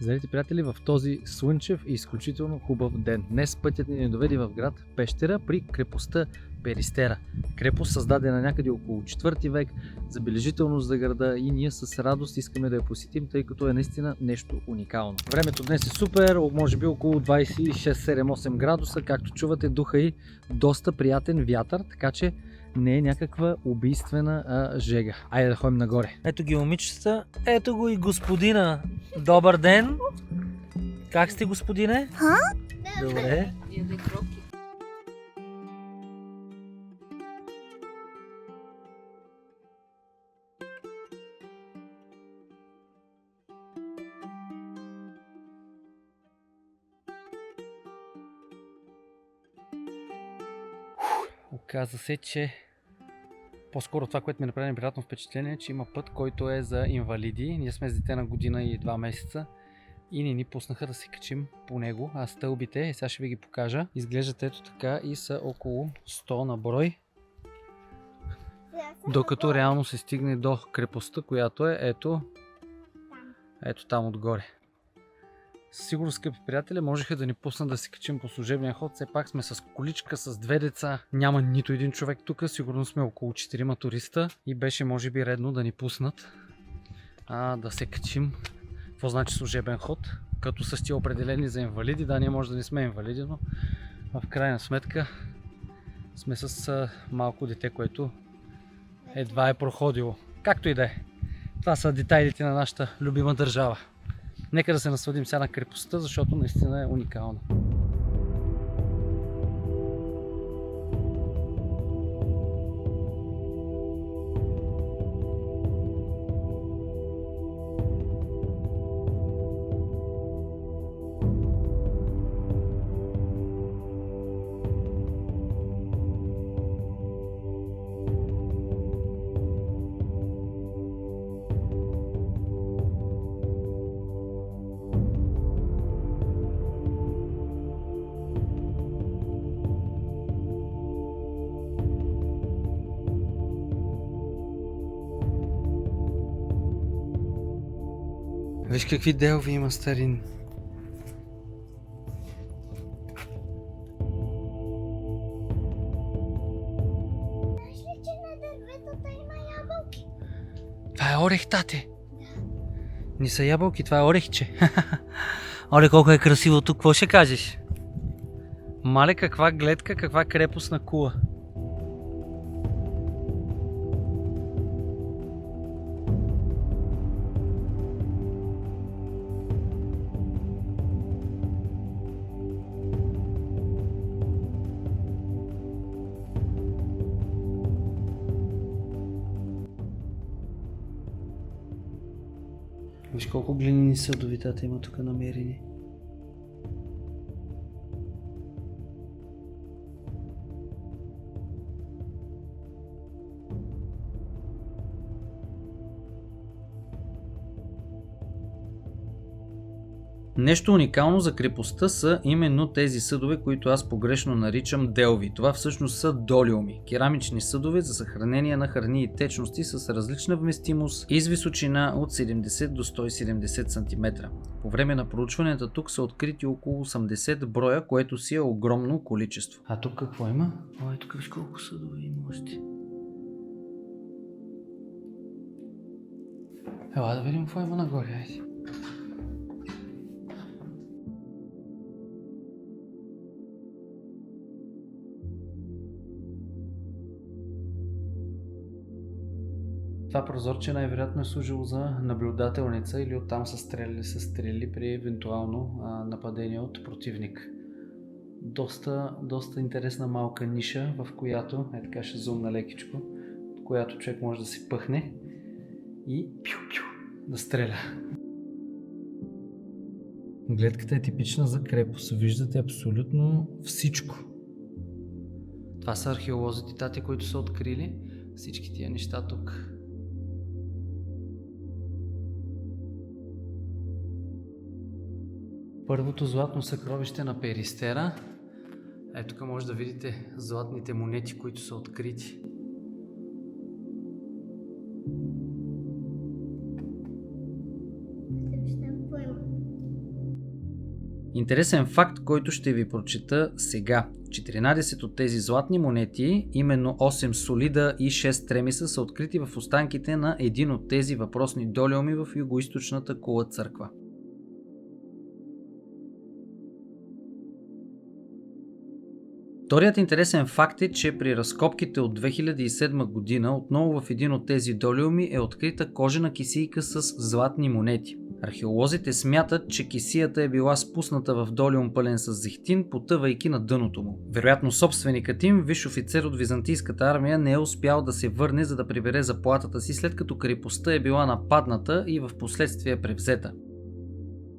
Здравейте, приятели, в този слънчев и изключително хубав ден. Днес пътят ни доведе в град Пещера при крепостта Перистера. Крепост, създадена някъде около 4 век, забележителност за града и ние с радост искаме да я посетим, тъй като е наистина нещо уникално. Времето днес е супер, може би около 26-7-8 градуса, както чувате духа и доста приятен вятър, така че не е някаква убийствена жега. Айде да ходим нагоре. Ето ги момичета, ето го и господина. Добър ден! Как сте, господине? Добре. Оказа се, че по-скоро това, което ми направи неприятно впечатление, е, че има път, който е за инвалиди. Ние сме с дете на година и 2 месеца и не ни пуснаха да се качим по него. А стълбите, сега ще ви ги покажа, изглеждат ето така и са около 100 на брой. Докато реално се стигне до крепостта, която е ето там отгоре. Сигурно, скъпи приятели, можеха да ни пуснат да се качим по служебния ход. Все пак сме с количка, с 2 деца. Няма нито един човек тук. Сигурно сме около 4 туриста. И беше, може би, редно да ни пуснат да се качим. Какво значи служебен ход? Като са сте определени за инвалиди. Да, ние може да не сме инвалиди, но в крайна сметка сме с малко дете, което едва е проходило. Както и да е. Това са детайлите на нашата любима държава. Нека да се насладим сега на крепостта, защото наистина е уникална. Виж какви делви има, старин. Знаеш ли, че на дърветата има ябълки? Това е орех, тате. Не са ябълки, това е орехче. Оле, колко е красиво тук, какво ще кажеш? Мале, каква гледка, каква крепостна кула. Виж колко глинени съдови тата има тук намерени. Нещо уникално за крепостта са именно тези съдове, които аз погрешно наричам делви. Това всъщност са долиуми, керамични съдове за съхранение на храни и течности с различна вместимост и с височина от 70 до 170 см. По време на проучванията тук са открити около 80 броя, което си е огромно количество. А тук какво има? Ой, тук виж колко съдове има още. Ела да видим какво има нагоре, айде. Това прозорче най-вероятно е служило за наблюдателница или оттам са стреляли с стрели при евентуално нападение от противник. Доста интересна малка ниша, в която, така ще зумна лекичко, в която човек може да се пъхне и да стреля. Гледката е типична за крепост. Виждате абсолютно всичко. Това са археолозите, тати, които са открили всички тия неща тук. Първото златно съкровище на Перистера. Ето тук може да видите златните монети, които са открити. Интересен факт, който ще ви прочета сега. 14 от тези златни монети, именно 8 солида и 6 тремиса, са открити в останките на един от тези въпросни долиуми в югоизточната Кула църква. Вторият интересен факт е, че при разкопките от 2007 година отново в един от тези долиуми е открита кожена кисийка с златни монети. Археолозите смятат, че кисията е била спусната в долиум пълен с зехтин, потъвайки на дъното му. Вероятно собственикът им, висш офицер от византийската армия, не е успял да се върне, за да прибере заплатата си, след като крепостта е била нападната и в последствие превзета.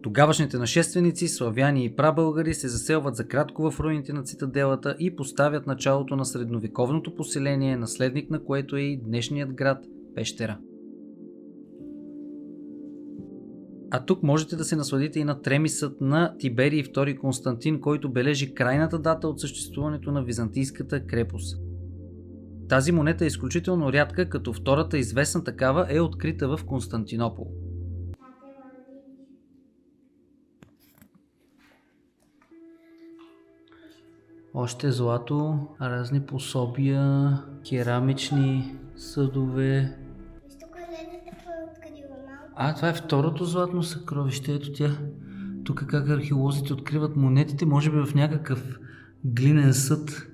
Тогавашните нашественици, славяни и прабългари, се заселват за кратко в руините на цитаделата и поставят началото на средновековното поселение, наследник на което е и днешният град Пещера. А тук можете да се насладите и на тремисът на Тиберий II Константин, който бележи крайната дата от съществуването на византийската крепост. Тази монета е изключително рядка, като втората известна такава е открита в Константинопол. Още злато, разни пособия, керамични съдове. Тук гледате какво е открила малко. Това е второто златно съкровище. Ето тя. Тук как археолозите откриват монетите, може би в някакъв глинен съд.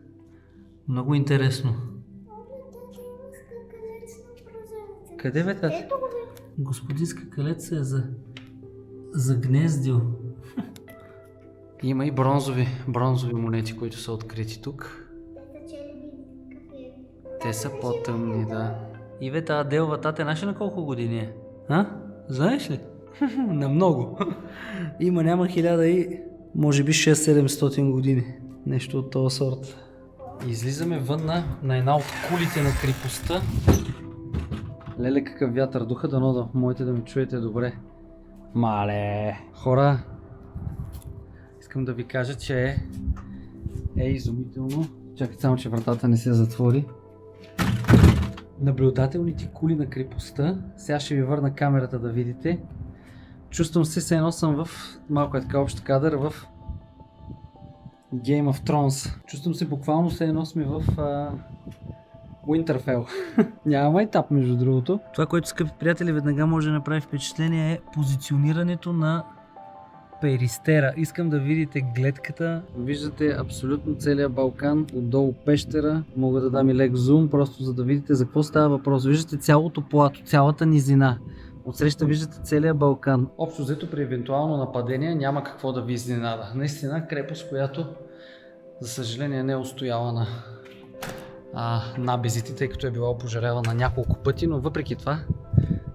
Много интересно. Къде бе, тата? Ето го бе. Господин скакалец се е загнездил. Има и бронзови монети, които са открити тук. Те са черни кафе. Те са по-тъмни, да. Иве, тази делва, тате, знаеш ли на колко години е? Знаеш ли? На много. Няма 1000 и може би 600-700 години. Нещо от този сорт. Излизаме вън на една от кулите на крепостта. Леле, какъв вятър духа, дано можете да ми чуете добре. Мале! Хора, искам да ви кажа, че е изумително. Чакайте само, че вратата не се затвори. Наблюдателните кули на крепостта. Сега ще ви върна камерата да видите. Чувствам се, все едно съм в малко е така общ кадър в Game of Thrones. Чувствам се буквално, все едно сме в Winterfell. Няма майтап, между другото. Това, което, скъпи приятели, веднага може да направи впечатление, е позиционирането на Перистера. Искам да видите гледката. Виждате абсолютно целият Балкан, отдолу Пещера. Мога да дам и лек зум, просто за да видите за какво става въпрос. Виждате цялото плато, цялата низина. Отсреща виждате целият Балкан. Общо взето при евентуално нападение няма какво да ви изненада. Наистина крепост, която за съжаление не е устояла на набезите, тъй като е била опожарявана няколко пъти, но въпреки това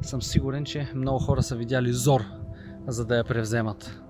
съм сигурен, че много хора са видяли зор, за да я превземат.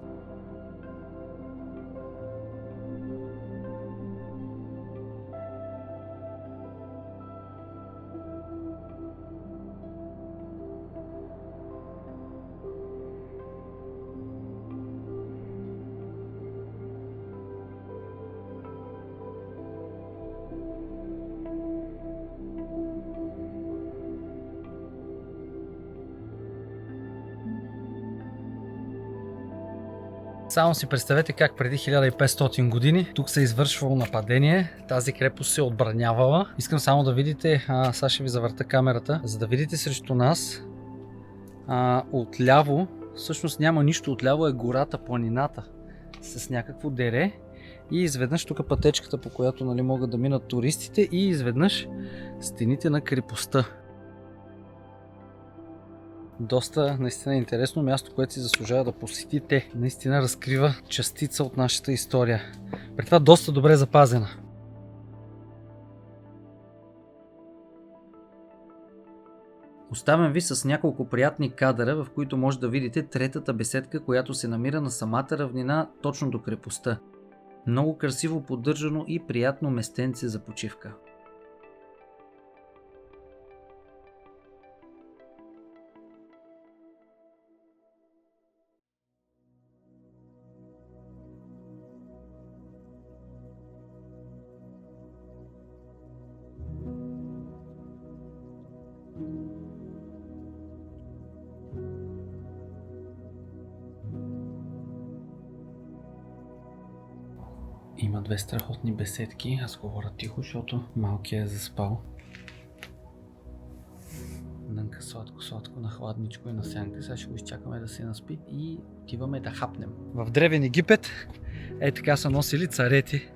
Само си представете как преди 1500 години тук се е извършвало нападение, тази крепост се е отбранявала. Искам само да видите, сега ще ви завърта камерата, за да видите срещу нас отляво, всъщност няма нищо, отляво е гората, планината с някакво дере и изведнъж тук пътечката, по която могат да минат туристите и изведнъж стените на крепостта. Доста наистина интересно място, което си заслужава да посетите. Наистина разкрива частица от нашата история. При това доста добре запазена. Оставям ви с няколко приятни кадъра, в които може да видите третата беседка, която се намира на самата равнина точно до крепостта. Много красиво поддържано и приятно местенце за почивка. Има две страхотни беседки. Аз говоря тихо, защото малкият е заспал. Нънка сладко на хладничко и на сянка. Сега ще го изчакаме да се наспи и отиваме да хапнем. В древен Египет така са носили царети,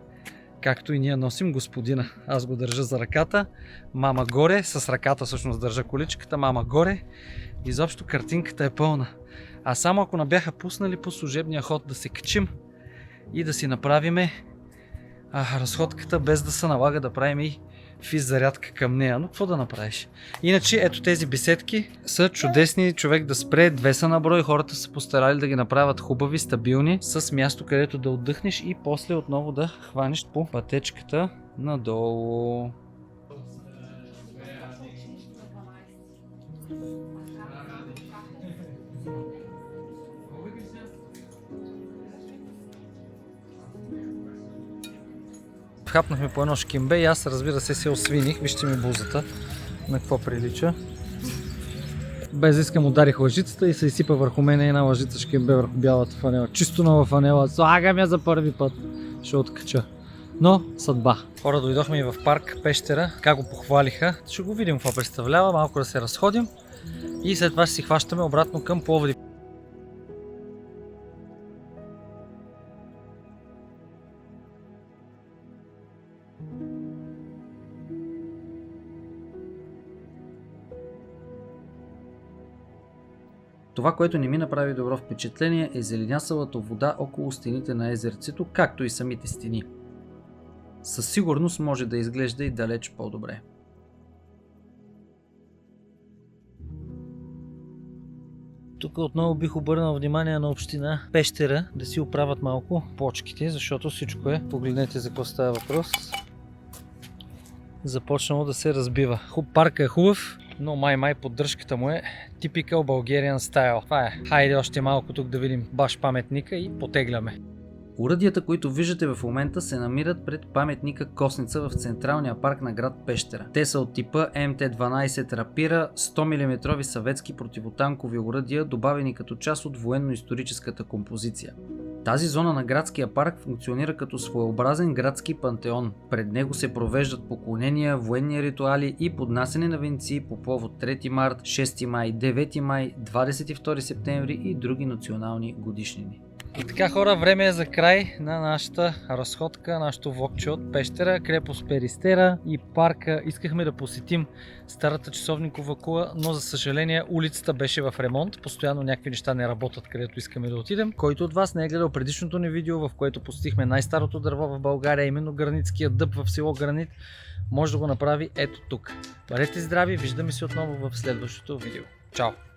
както и ние носим господина. Аз го държа за ръката, мама горе, с ръката всъщност държа количката, мама горе. Изобщо картинката е пълна. А само ако не бяха пуснали по служебния ход да се качим и да си направиме разходката, без да се налага да правим и физ зарядка към нея. Но какво да направиш? Иначе ето тези беседки са чудесни, човек да спре, 2 са на брой, хората са постарали да ги направят хубави, стабилни, с място където да отдъхнеш и после отново да хванеш по пътечката надолу. Хапнахме по едно шкембе и аз, разбира се освиних. Вижте ми бузата на какво прилича. Без да искам ударих лъжицата и се изсипа върху мен една лъжица шкембе върху бялата фанела. Чисто нова фанела. Слагам я за първи път. Ще откача. Но съдба. Хора, дойдохме и в парк Пещера. Как го похвалиха. Ще го видим какво представлява. Малко да се разходим. И след това ще си хващаме обратно към Пловдив. Това, което не ми направи добро впечатление, е зеленясалата вода около стените на езерцето, както и самите стени. Със сигурност може да изглежда и далеч по-добре. Тук отново бих обърнал внимание на община Пещера да си оправят малко почките, защото всичко е, погледнете за какво става въпрос, започнало да се разбива. Парка е хубав, но май поддръжката му е typical Bulgarian style. Това е. Хайде още малко тук да видим баш паметника и потегляме. Уръдията, които виждате в момента, се намират пред паметника Косница в централния парк на град Пещера. Те са от типа МТ-12 Рапира, 100 мм съветски противотанкови уръдия, добавени като част от военно-историческата композиция. Тази зона на градския парк функционира като своеобразен градски пантеон. Пред него се провеждат поклонения, военни ритуали и поднасяне на венци по повод 3 март, 6 май, 9 май, 22 септември и други национални годишнини. И така, хора, време е за край на нашата разходка, нашото влогче от Пещера, крепост Перистера и парка. Искахме да посетим старата часовникова кула, но за съжаление улицата беше в ремонт. Постоянно някакви неща не работят, където искаме да отидем. Който от вас не е гледал предишното ни видео, в което посетихме най-старото дърво в България, именно границкия дъб в село Гранит, може да го направи ето тук. Бъдете здрави, виждаме се отново в следващото видео. Чао!